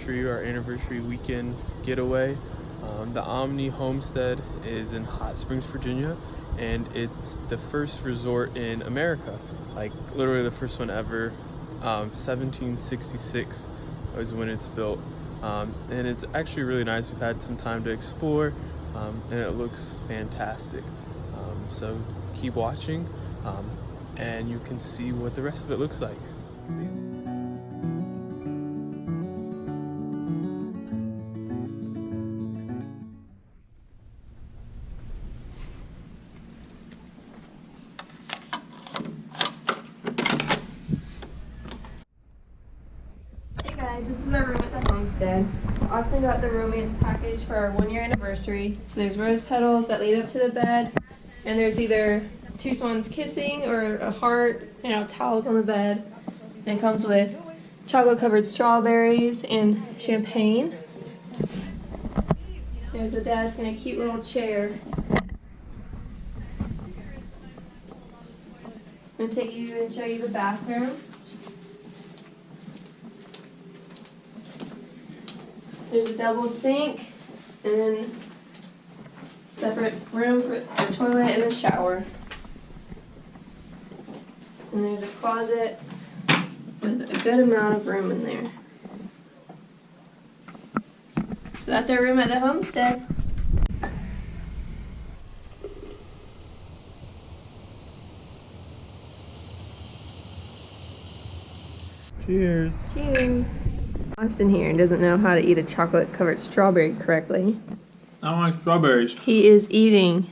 our anniversary weekend getaway. The Omni Homestead is in Hot Springs, Virginia, and it's the first resort in America, like literally the first one ever. 1766 was when it's built, and it's actually really nice. We've had some time to explore, and it looks fantastic. So keep watching, and you can see what the rest of it looks like. See? Hey guys, this is our room at the homestead. Austin got the romance package for our 1-year anniversary. So there's rose petals that lead up to the bed, and there's either two swans kissing or a heart, towels on the bed. And it comes with chocolate covered strawberries and champagne. There's a desk and a cute little chair. I'm gonna take you and show you the bathroom. There's a double sink, and then separate room for the toilet and the shower. And there's a closet with a good amount of room in there. So that's our room at the homestead. Cheers. Cheers. Austin here doesn't know how to eat a chocolate covered strawberry correctly. I don't like strawberries. He is eating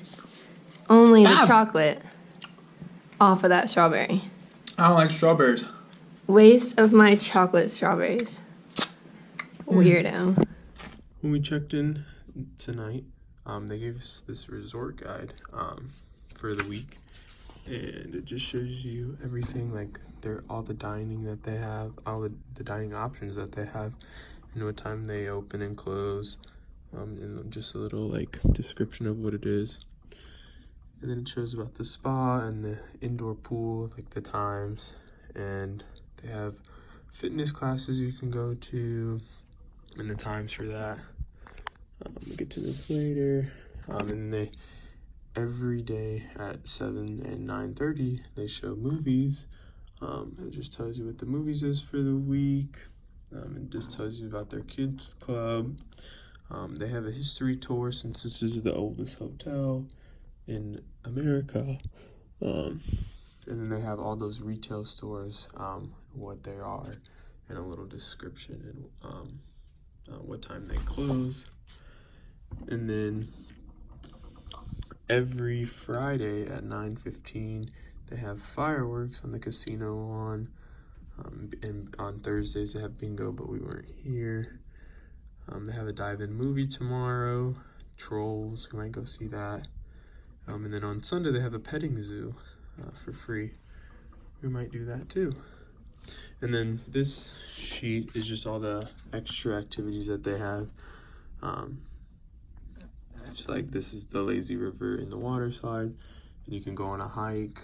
only the chocolate off of that strawberry. I don't like strawberries. Waste of my chocolate strawberries. Weirdo. When we checked in tonight, they gave us this resort guide for the week, and it just shows you everything, like all the dining that they have, all the dining options that they have, and what time they open and close, and just a little like description of what it is. And then it shows about the spa and the indoor pool, like the times, and they have fitness classes you can go to and the times for that. We'll get to this later. And every day at 7 and 9:30 they show movies. It just tells you what the movies is for the week. It just tells you about their kids club. They have a history tour since this is the oldest hotel in America. And then they have all those retail stores, what they are, and a little description and what time they close. And then every Friday at 9:15 they have fireworks on the casino lawn, and on Thursdays they have bingo, but we weren't here. They have a dive-in movie tomorrow, Trolls, we might go see that. And then on Sunday they have a petting zoo for free. We might do that too. And then this sheet is just all the extra activities that they have. It's like this is the lazy river in the water slide, and you can go on a hike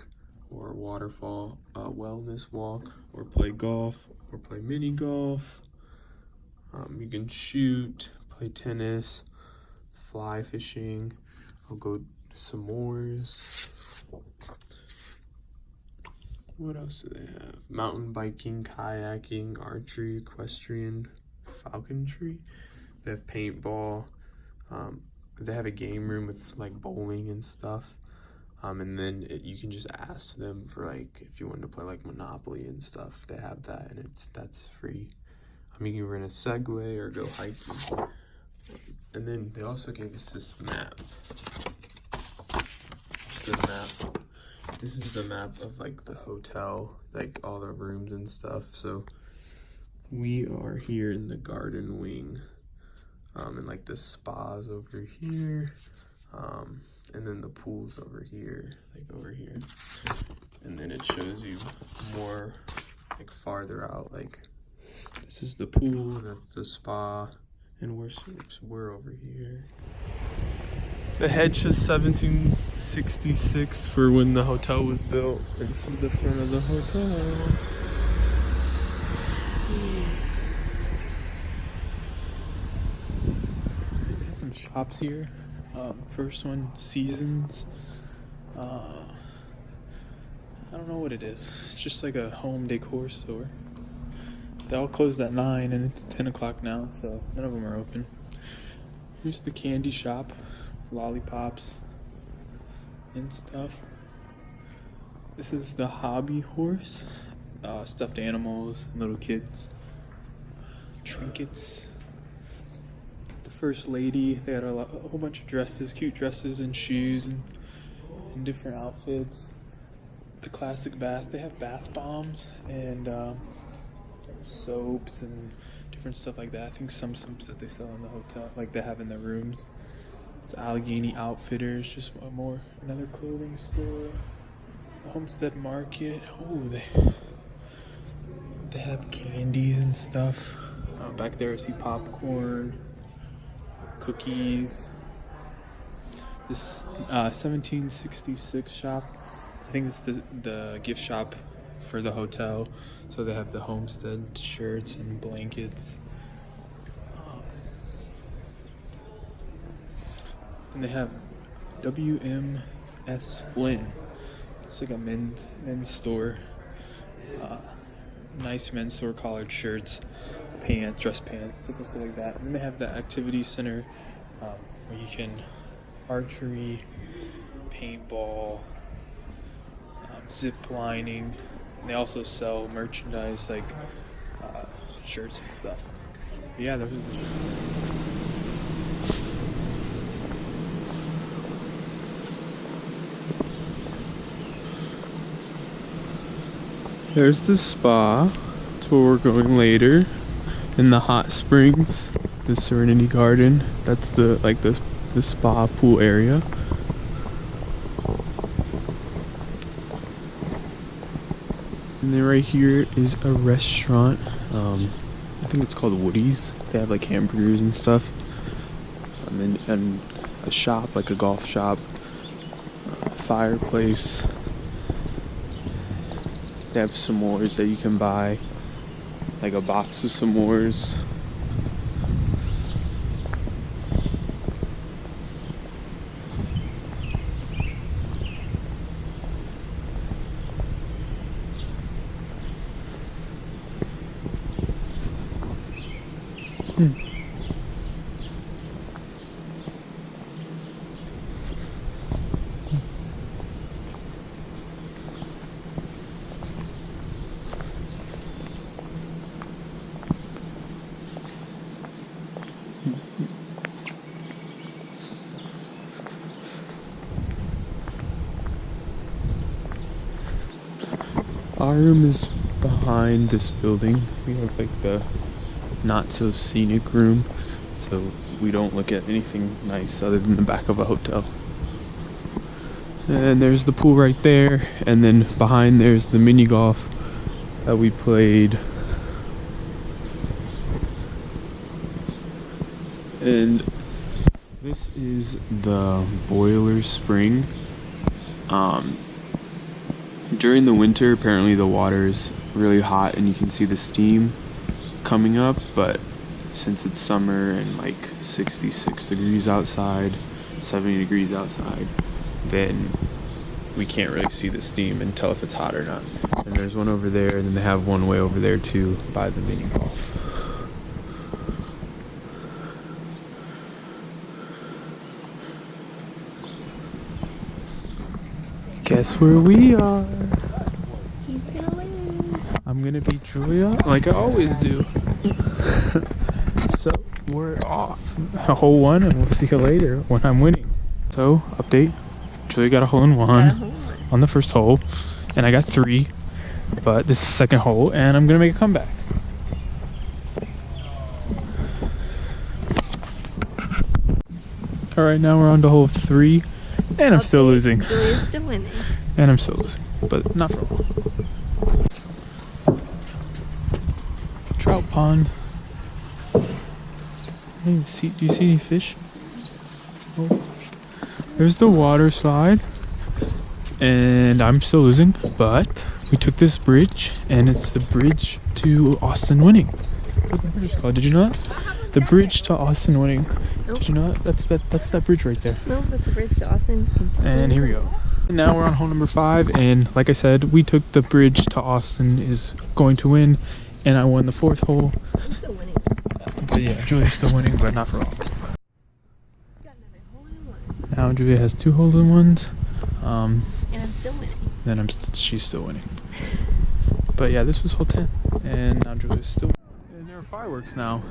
or a waterfall, wellness walk, or play golf, or play mini golf. You can shoot, play tennis, fly fishing. I'll go s'mores. What else do they have? Mountain biking, kayaking, archery, equestrian, falconry. They have paintball. They have a game room with like bowling and stuff. And then you can just ask them for like if you want to play like Monopoly and stuff. They have that, and that's free. You can rent a Segway or go hiking. And then they also gave us this map. It's the map. This is the map of like the hotel, like all the rooms and stuff. So we are here in the garden wing, and like the spa's over here, and then the pool's over here, like over here. And then it shows you more like farther out, like this is the pool, and that's the spa, and we're over here. The head says 1766 for when the hotel was built, and this is the front of the hotel. shops here. First one, Seasons. I don't know what it is. It's just like a home decor store. They all closed at 9 and it's 10 o'clock now, so none of them are open. Here's the candy shop with lollipops and stuff. This is the hobby horse. Stuffed animals, little kids, trinkets. The first lady, they had a whole bunch of dresses, cute dresses and shoes and different outfits. The classic bath, they have bath bombs and soaps and different stuff like that. I think some soaps that they sell in the hotel, like they have in their rooms. It's Allegheny Outfitters, just another clothing store. The Homestead Market. Oh, they have candies and stuff. Back there I see popcorn, cookies. This 1766 shop, I think it's the gift shop for the hotel. So they have the Homestead shirts and blankets. And they have WMS Flynn. It's like a men's store. Nice men's store, collared shirts, pants, dress pants, stuff like that. And then they have the activity center where you can archery, paintball, zip lining. And they also sell merchandise like shirts and stuff. But yeah, those are the There's the spa. That's where we're going later. In the hot springs, the Serenity Garden. That's the spa pool area. And then right here is a restaurant. I think it's called Woody's. They have like hamburgers and stuff. And a shop, like a golf shop. Fireplace. They have s'mores that you can buy, like a box of s'mores. Our room is behind this building. We have like the not so scenic room, so we don't look at anything nice other than the back of a hotel. And there's the pool right there, and then behind there's the mini golf that we played. And this is the boiler spring. During the winter, apparently the water is really hot and you can see the steam coming up, but since it's summer and like 66 degrees outside, 70 degrees outside, then we can't really see the steam and tell if it's hot or not. And there's one over there, and then they have one way over there too by the mini golf. Guess where we are? He's gonna win. I'm gonna beat Julia like I always do. So we're off. A hole one, and we'll see you later when I'm winning. So update: Julia got a hole in one on the first hole, and I got 3. But this is the second hole, and I'm gonna make a comeback. All right, now we're on to hole 3. And I'm still losing. Julia's still winning. And I'm still losing, but not for long. Trout pond. I don't even see. Do you see any fish? Oh. There's the water slide, and I'm still losing. But we took this bridge, and it's the bridge to Austin winning. That's what the bridge is called. Did you know that? The bridge to Austin winning. Nope. Did you know that? That's that bridge right there. No, that's the bridge to Austin. And here we go. And now we're on hole number 5, and like I said, we took the bridge to Austin is going to win, and I won the 4th hole. I'm still winning. But yeah, Julia's still winning, but not for long. Got another hole in one. Now Julia has 2 holes in ones. And I'm still winning. Then she's still winning. But yeah, this was hole 10, and now Julia's still. And there are fireworks now,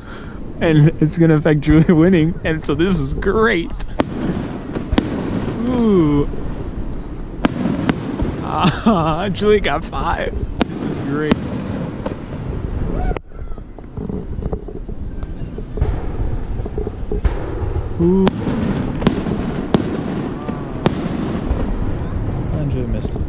and it's gonna affect Julia winning, and so this is great. Ooh. Julia got 5. This is great. Ooh. And Julia missed it.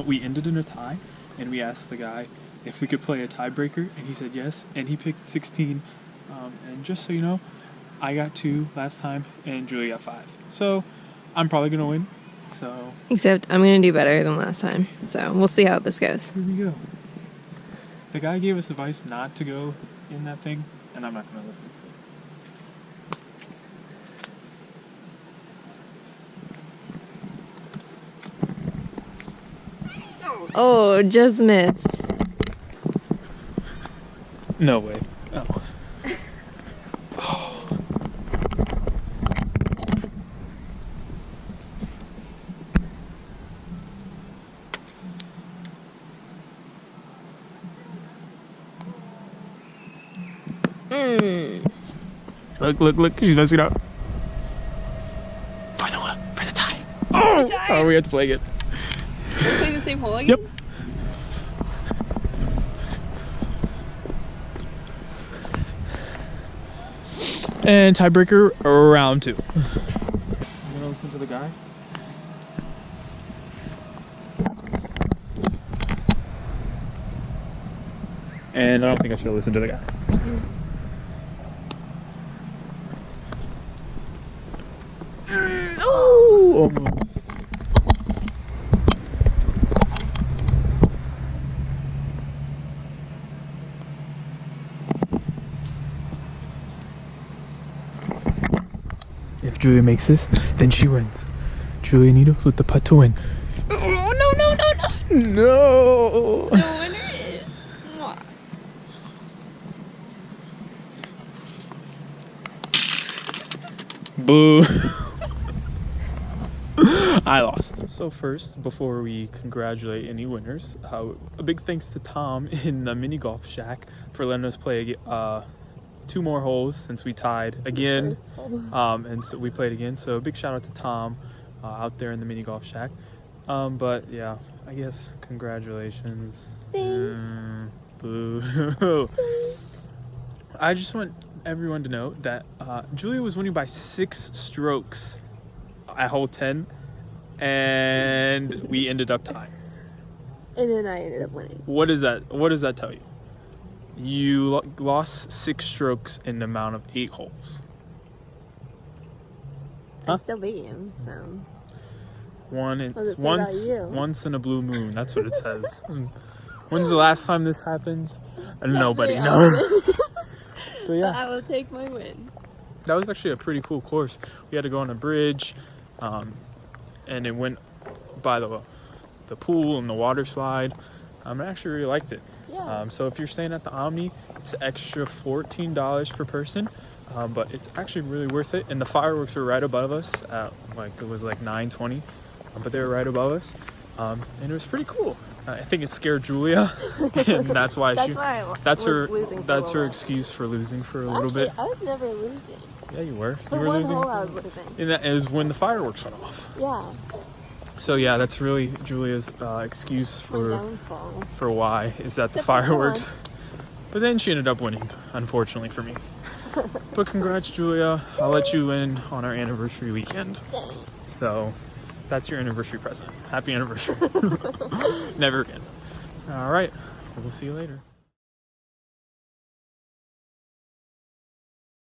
We ended in a tie, and we asked the guy if we could play a tiebreaker, and he said yes, and he picked 16. And just so you know, I got 2 last time, and Julie got 5. So I'm probably gonna win. So Except I'm going to do better than last time. So we'll see how this goes. here we go. The guy gave us advice not to go in that thing, and I'm not gonna listen. Oh, just missed. No way. Oh. Look, she's messing up. For the tie. Oh, we have to play again. We're playing the same hole again? Yep. And tiebreaker round 2. You gonna listen to the guy? And I don't think I should listen to the guy. Oh, almost. If Julia makes this, then she wins. Julia Needles with the putt to win. Oh, no. No. The winner is... Mwah. Boo. I lost. So first, before we congratulate any winners, a big thanks to Tom in the mini golf shack for letting us play 2 more holes since we tied again. And so we played again. So big shout out to Tom out there in the mini golf shack. But yeah, I guess congratulations. Thanks. Boo. I just want everyone to know that Julia was winning by 6 strokes at hole 10, and we ended up tying. And then I ended up winning. What does that tell you? You lost 6 strokes in the amount of 8 holes. I still beat him, so... Once in a blue moon. That's what it says. When's the last time this happened? Nobody knows. But yeah, but I will take my win. That was actually a pretty cool course. We had to go on a bridge, and it went by the pool and the water slide. I actually really liked it. Yeah. So if you're staying at the Omni, it's an extra $14 per person. But it's actually really worth it. And the fireworks were right above us at it was like 9:20, but they were right above us, and it was pretty cool. I think it scared Julia, and that's why that's her excuse for losing for a little bit. I was never losing. Yeah, you were. For you were one losing. hole, I was losing. And that is when the fireworks went off. Yeah. So yeah, that's really Julia's excuse for why is that the fireworks. But then she ended up winning, unfortunately for me. But congrats, Julia. I'll let you in on our anniversary weekend. Dang. So that's your anniversary present. Happy anniversary. Never again. All right. We'll see you later.